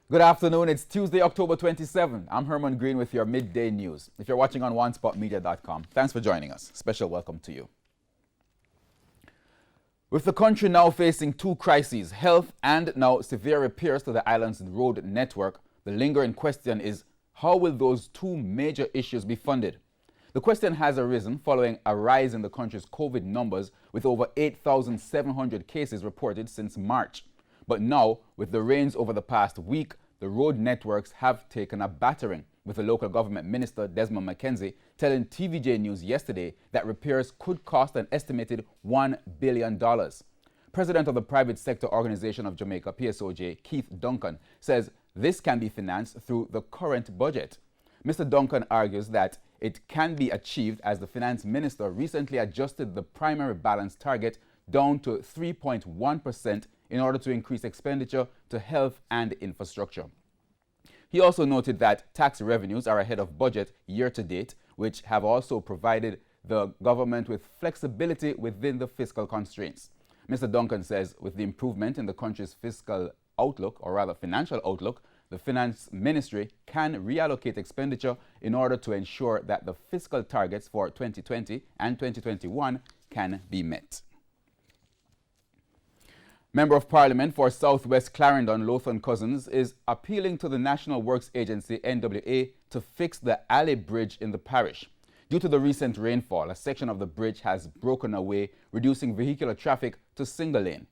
Good afternoon. It's Tuesday, October 27. I'm Herman Green with your midday news. If you're watching on onespotmedia.com, thanks for joining us. Special welcome to you. With the country now facing two crises, health and now severe repairs to the island's road network, the lingering question is, how will those two major issues be funded? The question has arisen following a rise in the country's COVID numbers, with over 8,700 cases reported since March. But now, with the rains over the past week, the road networks have taken a battering, with the local government minister, Desmond McKenzie, telling TVJ News yesterday that repairs could cost an estimated $1 billion. President of the Private Sector Organization of Jamaica, PSOJ, Keith Duncan, says this can be financed through the current budget. Mr. Duncan argues that it can be achieved as the finance minister recently adjusted the primary balance target down to 3.1% in order to increase expenditure to health and infrastructure. He also noted that tax revenues are ahead of budget year to date, which have also provided the government with flexibility within the fiscal constraints. Mr. Duncan says with the improvement in the country's fiscal outlook, or rather financial outlook, the finance ministry can reallocate expenditure in order to ensure that the fiscal targets for 2020 and 2021 can be met. Member of Parliament for Southwest Clarendon, Lothan Cousins, is appealing to the National Works Agency, NWA, to fix the alley bridge in the parish. Due to the recent rainfall, a section of the bridge has broken away, reducing vehicular traffic to single lane.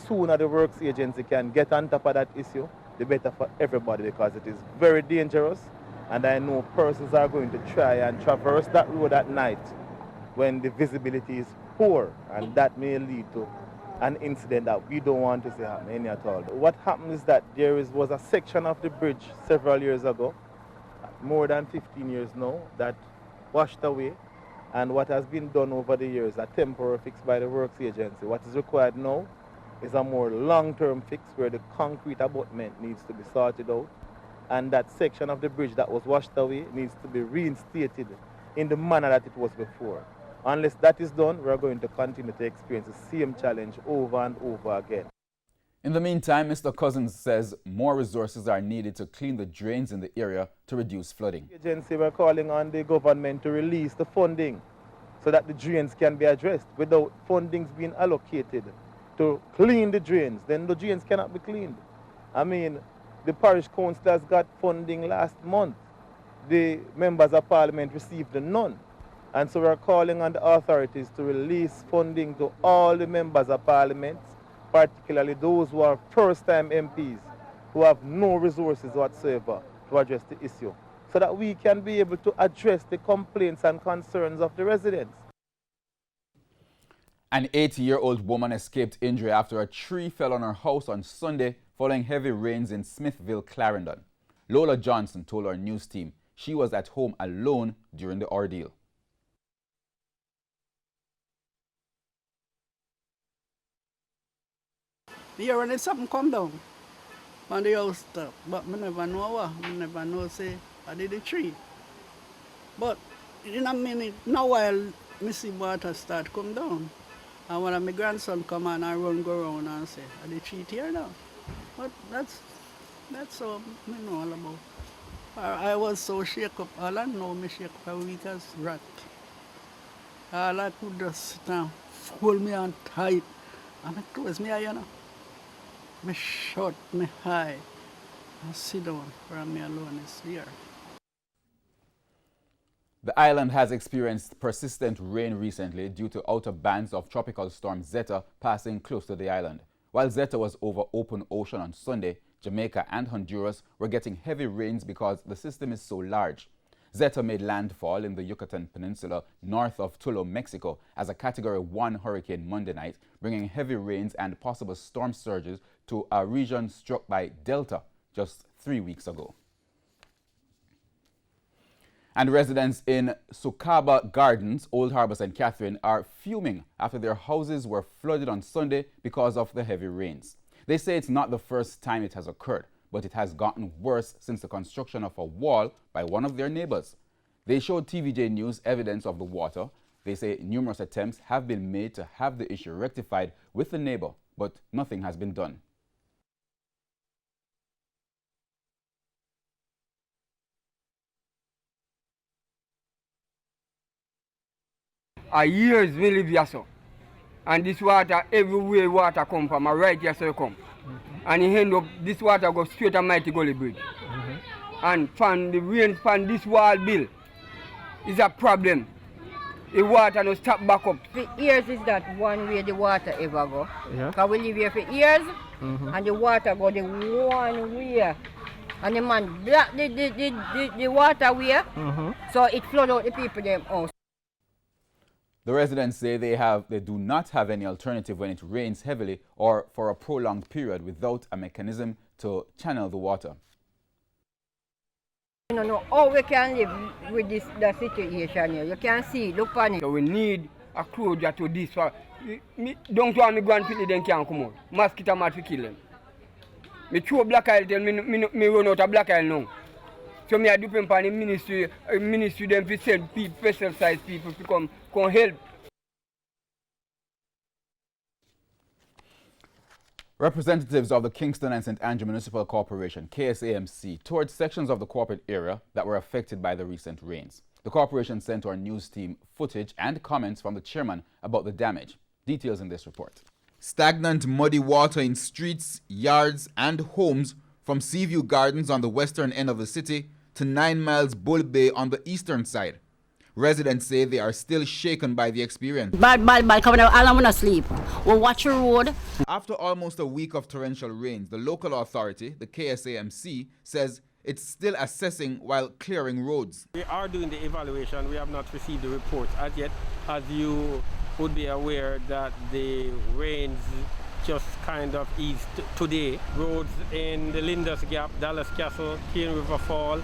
Sooner the Works Agency can get on top of that issue, the better for everybody, because it is very dangerous, and I know persons are going to try and traverse that road at night when the visibility is poor, and that may lead to an incident that we don't want to see happen at all. What happened is that there was a section of the bridge several years ago, more than 15 years now, that washed away, and what has been done over the years, a temporary fix by the Works Agency. What is required now is a more long-term fix where the concrete abutment needs to be sorted out, and that section of the bridge that was washed away needs to be reinstated in the manner that it was before. Unless that is done, we are going to continue to experience the same challenge over and over again. In the meantime, Mr. Cousins says more resources are needed to clean the drains in the area to reduce flooding. The agency, we're calling on the government to release the funding so that the drains can be addressed. Without fundings being allocated to clean the drains, then the drains cannot be cleaned. I mean, the parish councillors got funding last month. The members of parliament received none. And so we're calling on the authorities to release funding to all the members of parliament, particularly those who are first-time MPs, who have no resources whatsoever to address the issue, so that we can be able to address the complaints and concerns of the residents. An 80-year-old woman escaped injury after a tree fell on her house on Sunday following heavy rains in Smithville, Clarendon. Lola Johnson told our news team she was at home alone during the ordeal. Yeah, when something come down on the house top, but I never know what. I never know say I did the tree. But in a minute, now while I see water start come down, and when my grandson come on and go around and say, I did tree here now. But that's all I know all about. I was so shaken up, all I know me shake up a week as rat. All I could just sit down, hold me on tight, and I close my eye, you know. Me shut me high and sit down where me alone is here. The island has experienced persistent rain recently due to outer bands of tropical storm Zeta passing close to the island. While Zeta was over open ocean on Sunday, Jamaica and Honduras were getting heavy rains because the system is so large. Zeta made landfall in the Yucatan Peninsula north of Tulo, Mexico as a Category 1 hurricane Monday night, bringing heavy rains and possible storm surges to a region struck by Delta just 3 weeks ago. And residents in Sukaba Gardens, Old Harbour, St. Catherine are fuming after their houses were flooded on Sunday because of the heavy rains. They say it's not the first time it has occurred, but it has gotten worse since the construction of a wall by one of their neighbors. They showed TVJ News evidence of the water. They say numerous attempts have been made to have the issue rectified with the neighbor, but nothing has been done. years we live here so. And this water, everywhere water come from, right here so it come. And it end up, this water goes straight to Mighty Gully Bridge. And from the rain from this wall bill is a problem. The water no stop back up. For years is that one way the water ever go. Yeah. Because we live here for years and the water go the one way. And the man block the water way, so it flood out the people them house. The residents say they do not have any alternative when it rains heavily or for a prolonged period without a mechanism to channel the water. You don't know how we can live with the situation here. You can see, look on it. So we need a closure to this. Don't want me go and pity them can't come out. Mosquito might to kill them. Me throw black oil till me run out of black oil now. So me I depend on the ministry them to send people, special-sized people to come help. Representatives of the Kingston and St. Andrew Municipal Corporation, KSAMC, toured sections of the corporate area that were affected by the recent rains. The corporation sent our news team footage and comments from the chairman about the damage. Details in this report. Stagnant muddy water in streets, yards and homes from Seaview Gardens on the western end of the city to 9 Miles Bull Bay on the eastern side. Residents say they are still shaken by the experience. Bad, coming out, I'm gonna sleep. We'll watch the road. After almost a week of torrential rains, the local authority, the KSAMC, says it's still assessing while clearing roads. We are doing the evaluation. We have not received the report as yet. As you would be aware that the rains just kind of eased today. Roads in the Linders Gap, Dallas Castle, Cane River Fall,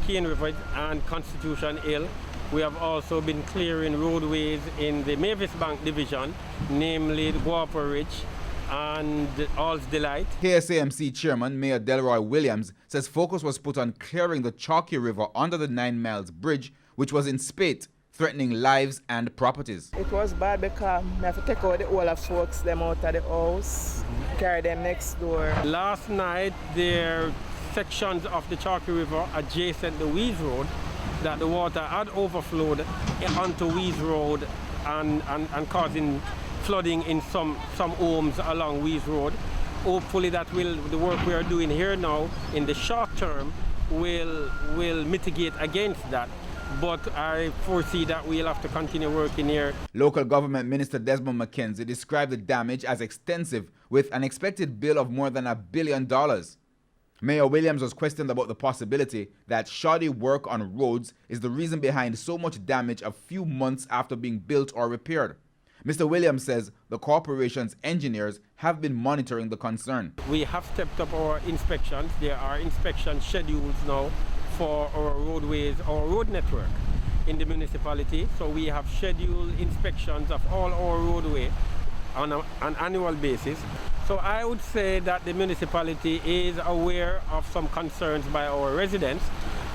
Cane River and Constitution Hill. We have also been clearing roadways in the Mavis Bank division, namely the Guapa Ridge and All's Delight. KSAMC Chairman Mayor Delroy Williams says focus was put on clearing the Chalky River under the 9 Miles Bridge, which was in spate, threatening lives and properties. It was bad because we have to take out the whole of folks them out of the house, carry them next door. Last night, there are sections of the Chalky River adjacent to Wees Road that the water had overflowed onto Wees Road and causing flooding in some homes along Wees Road. Hopefully the work we are doing here now in the short term will mitigate against that. But I foresee that we'll have to continue working here. Local Government Minister Desmond McKenzie described the damage as extensive, with an expected bill of more than $1 billion. Mayor Williams was questioned about the possibility that shoddy work on roads is the reason behind so much damage a few months after being built or repaired. Mr. Williams says the corporation's engineers have been monitoring the concern. We have stepped up our inspections. There are inspection schedules now for our roadways, our road network in the municipality. So we have scheduled inspections of all our roadway on an annual basis. So I would say that the municipality is aware of some concerns by our residents,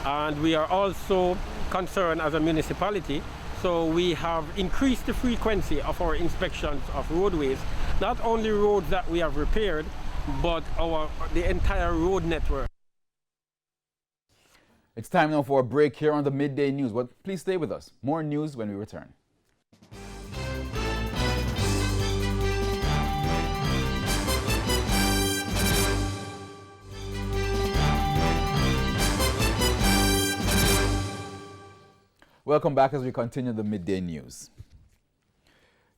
and we are also concerned as a municipality. So we have increased the frequency of our inspections of roadways, not only roads that we have repaired, but the entire road network. It's time now for a break here on the Midday News, but please stay with us. More news when we return. Welcome back as we continue the Midday News.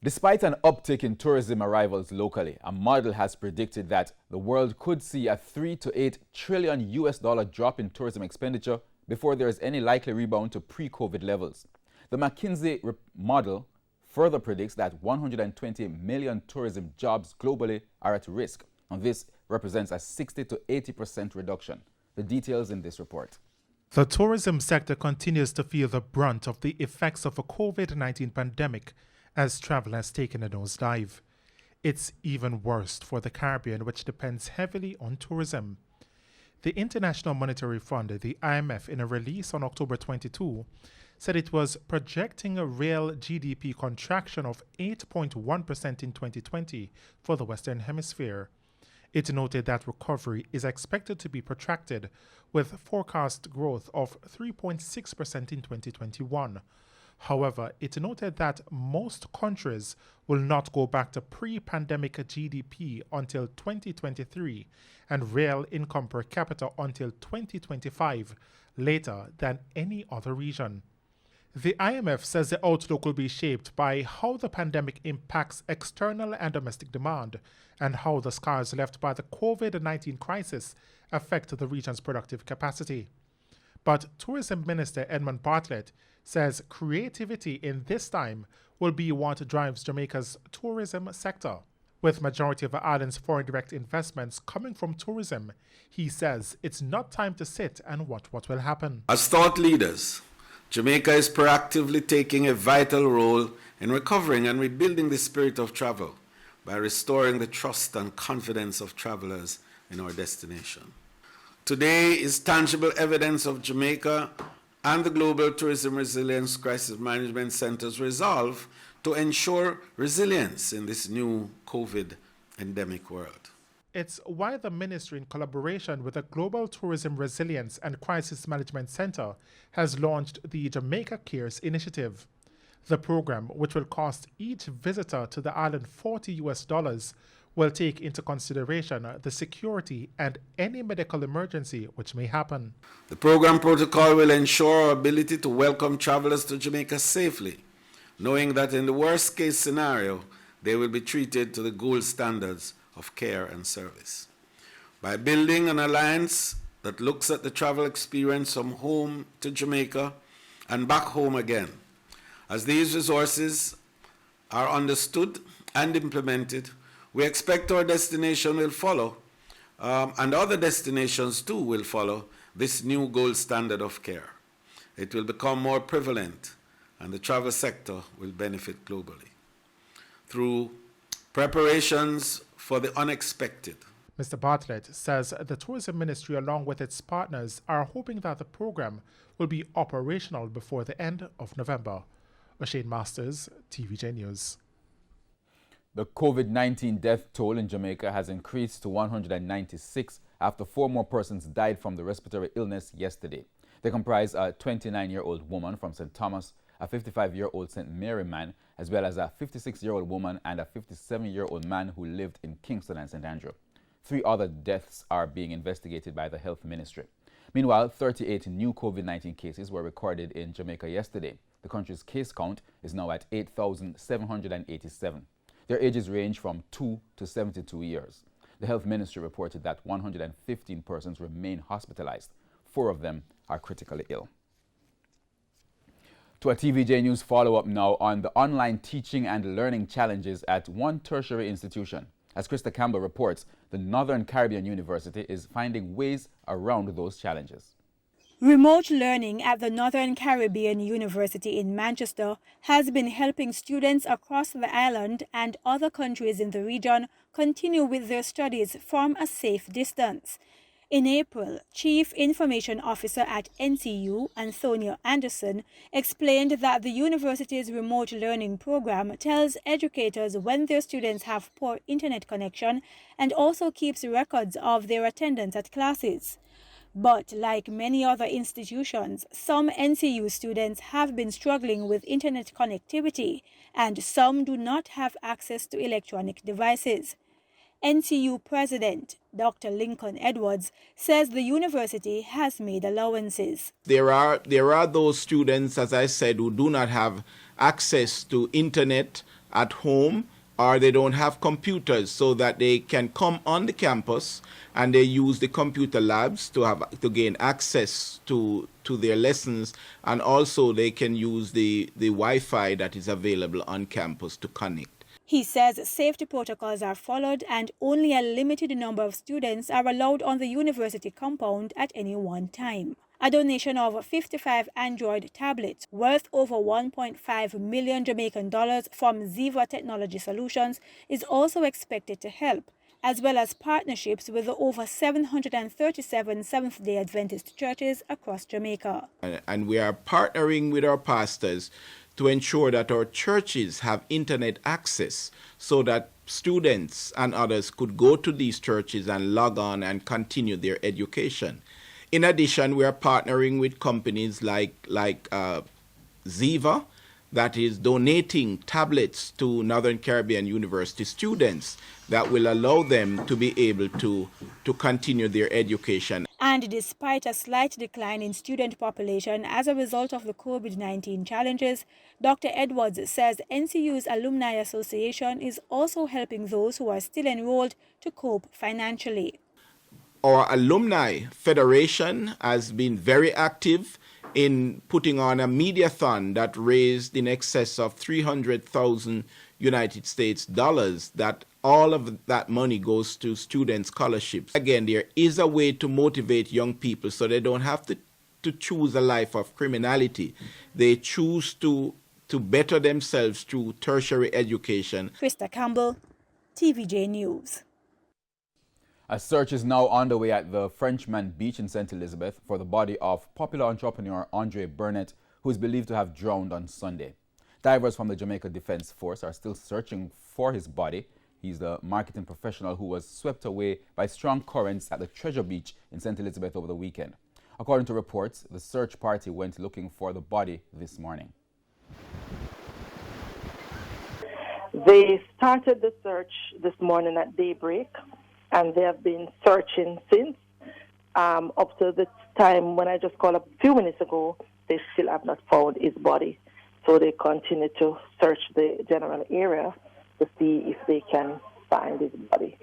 Despite an uptick in tourism arrivals locally, a model has predicted that the world could see a $3 to $8 trillion drop in tourism expenditure before there is any likely rebound to pre-COVID levels. The McKinsey model further predicts that 120 million tourism jobs globally are at risk, and this represents a 60 to 80% reduction. The details in this report. The tourism sector continues to feel the brunt of the effects of a COVID-19 pandemic as travel has taken a nosedive. It's even worse for the Caribbean, which depends heavily on tourism. The International Monetary Fund, the IMF, in a release on October 22, said it was projecting a real GDP contraction of 8.1% in 2020 for the Western Hemisphere. It noted that recovery is expected to be protracted, with forecast growth of 3.6% in 2021, However, it noted that most countries will not go back to pre-pandemic GDP until 2023 and real income per capita until 2025, later than any other region. The IMF says the outlook will be shaped by how the pandemic impacts external and domestic demand and how the scars left by the COVID-19 crisis affect the region's productive capacity. But Tourism Minister Edmund Bartlett says creativity in this time will be what drives Jamaica's tourism sector. With majority of the island's foreign direct investments coming from tourism, he says it's not time to sit and watch what will happen. As thought leaders, Jamaica is proactively taking a vital role in recovering and rebuilding the spirit of travel by restoring the trust and confidence of travelers in our destination. Today is tangible evidence of Jamaica and the Global Tourism Resilience Crisis Management Center's resolve to ensure resilience in this new COVID endemic world. It's why the ministry, in collaboration with the Global Tourism Resilience and Crisis Management Center, has launched the Jamaica Cares initiative. The program, which will cost each visitor to the island $40, will take into consideration the security and any medical emergency which may happen. The program protocol will ensure our ability to welcome travelers to Jamaica safely, knowing that in the worst case scenario, they will be treated to the gold standards of care and service. By building an alliance that looks at the travel experience from home to Jamaica and back home again, as these resources are understood and implemented, we expect our destination will follow, and other destinations too will follow this new gold standard of care. It will become more prevalent, and the travel sector will benefit globally. Through preparations for the unexpected. Mr. Bartlett says the Tourism Ministry, along with its partners, are hoping that the program will be operational before the end of November. O'Shane Masters, TVJ News. The COVID-19 death toll in Jamaica has increased to 196 after 4 more persons died from the respiratory illness yesterday. They comprise a 29-year-old woman from St. Thomas, a 55-year-old St. Mary man, as well as a 56-year-old woman and a 57-year-old man who lived in Kingston and St. Andrew. 3 other deaths are being investigated by the Health Ministry. Meanwhile, 38 new COVID-19 cases were recorded in Jamaica yesterday. The country's case count is now at 8,787. Their ages range from 2 to 72 years. The Health Ministry reported that 115 persons remain hospitalized. 4 of them are critically ill. To a TVJ News follow-up now on the online teaching and learning challenges at one tertiary institution. As Krista Campbell reports, the Northern Caribbean University is finding ways around those challenges. Remote learning at the Northern Caribbean University in Manchester has been helping students across the island and other countries in the region continue with their studies from a safe distance. In April, Chief Information Officer at NCU, Antonia Anderson, explained that the university's remote learning program tells educators when their students have poor internet connection and also keeps records of their attendance at classes. But like many other institutions, some NCU students have been struggling with internet connectivity, and some do not have access to electronic devices. NCU President Dr. Lincoln Edwards says the university has made allowances. There are those students, as I said, who do not have access to internet at home, or they don't have computers so that they can come on the campus and they use the computer labs to gain access to their lessons, and also they can use the Wi-Fi that is available on campus to connect. He says safety protocols are followed and only a limited number of students are allowed on the university compound at any one time. A donation of 55 Android tablets worth over 1.5 million Jamaican dollars from Ziva Technology Solutions is also expected to help, as well as partnerships with the over 737 Seventh-day Adventist churches across Jamaica. And we are partnering with our pastors to ensure that our churches have internet access so that students and others could go to these churches and log on and continue their education. In addition, we are partnering with companies like Ziva that is donating tablets to Northern Caribbean University students that will allow them to be able to continue their education. And despite a slight decline in student population as a result of the COVID-19 challenges, Dr. Edwards says NCU's Alumni Association is also helping those who are still enrolled to cope financially. Our Alumni Federation has been very active in putting on a mediathon that raised in excess of 300,000 United States dollars, that all of that money goes to student scholarships. Again, there is a way to motivate young people so they don't have to choose a life of criminality. They choose to better themselves through tertiary education. Krista Campbell, TVJ News. A search is now underway at the Frenchman Beach in St. Elizabeth for the body of popular entrepreneur Andre Burnett, who is believed to have drowned on Sunday. Divers from the Jamaica Defense Force are still searching for his body. He's the marketing professional who was swept away by strong currents at the Treasure Beach in St. Elizabeth over the weekend. According to reports, the search party went looking for the body this morning. They started the search this morning at daybreak, and they have been searching since. Up to the time when I just called a few minutes ago, they still have not found his body. So they continue to search the general area to see if they can find his body.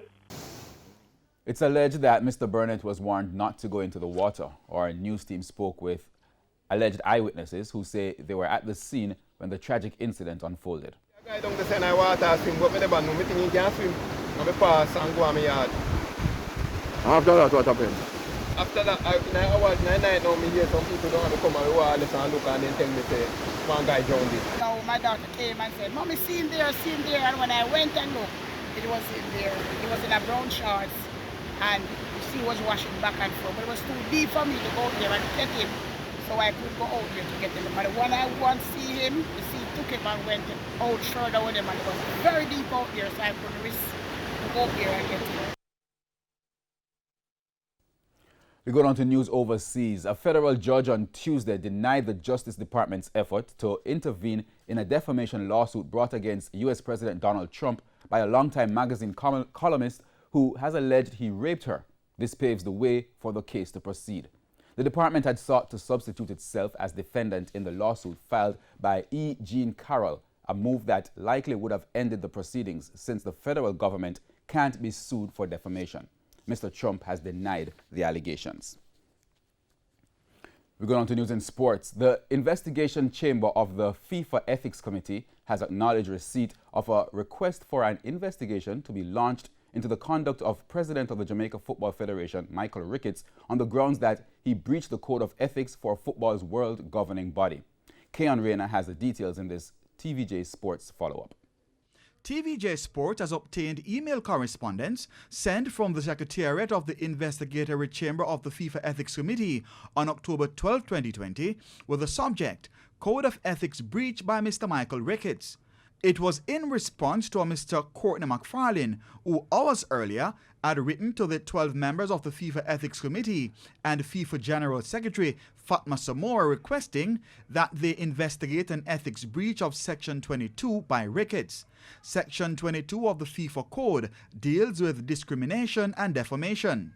It's alleged that Mr. Burnett was warned not to go into the water. Our news team spoke with alleged eyewitnesses who say they were at the scene when the tragic incident unfolded. I don't understand water swim, but I never know. I think he can swim. I pass and go on my yard. After that, what happened? After that, I was 9 night now, me hear some people don't want to come and wireless and look and then tell me, say, one guy drowned it. Now my daughter came and said, Mommy, seen there, and when I went and looked, it was in there. It was in a brown shorts, and the sea was washing back and forth, but it was too deep for me to go there and get him. So I could go out there to get him. But when I want to see him, the sea took him and went out further with him, and it was very deep out there, so I couldn't risk to go there and get him. We go on to news overseas. A federal judge on Tuesday denied the Justice Department's effort to intervene in a defamation lawsuit brought against U.S. President Donald Trump by a longtime magazine columnist who has alleged he raped her. This paves the way for the case to proceed. The department had sought to substitute itself as defendant in the lawsuit filed by E. Jean Carroll, a move that likely would have ended the proceedings since the federal government can't be sued for defamation. Mr. Trump has denied the allegations. We go on to news and sports. The investigation chamber of the FIFA Ethics Committee has acknowledged receipt of a request for an investigation to be launched into the conduct of President of the Jamaica Football Federation, Michael Ricketts, on the grounds that he breached the Code of Ethics for football's world governing body. Keon Reyna has the details in this TVJ Sports follow-up. TVJ Sport has obtained email correspondence sent from the Secretariat of the Investigatory Chamber of the FIFA Ethics Committee on October 12, 2020, with the subject, Code of Ethics Breach by Mr. Michael Ricketts. It was in response to a Mr. Courtney McFarlane, who hours earlier had written to the 12 members of the FIFA Ethics Committee and FIFA General Secretary Fatma Samora requesting that they investigate an ethics breach of Section 22 by Ricketts. Section 22 of the FIFA Code deals with discrimination and defamation.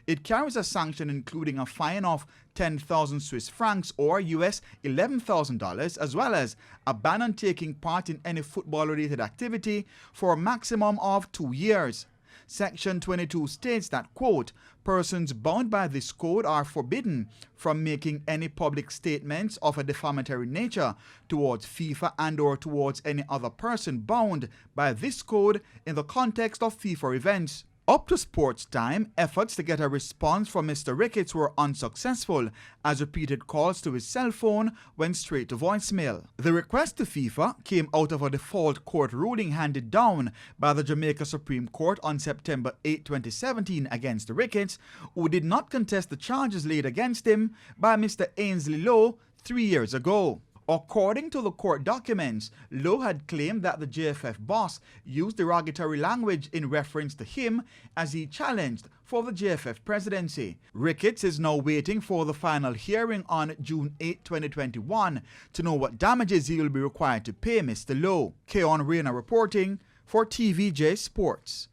It carries a sanction including a fine of 10,000 Swiss francs or US $11,000, as well as a ban on taking part in any football-related activity for a maximum of 2 years. Section 22 states that, quote, persons bound by this code are forbidden from making any public statements of a defamatory nature towards FIFA and or towards any other person bound by this code in the context of FIFA events. Up to sports time, efforts to get a response from Mr. Ricketts were unsuccessful, as repeated calls to his cell phone went straight to voicemail. The request to FIFA came out of a default court ruling handed down by the Jamaica Supreme Court on September 8, 2017 against Ricketts, who did not contest the charges laid against him by Mr. Ainsley Lowe 3 years ago. According to the court documents, Lowe had claimed that the JFF boss used derogatory language in reference to him as he challenged for the JFF presidency. Ricketts is now waiting for the final hearing on June 8, 2021 to know what damages he will be required to pay Mr. Lowe. Keon Reyna reporting for TVJ Sports.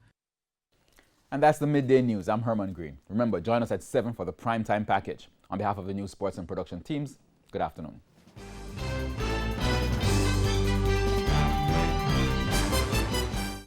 And that's the Midday News. I'm Herman Green. Remember, join us at 7 for the primetime package. On behalf of the News Sports and Production teams, good afternoon.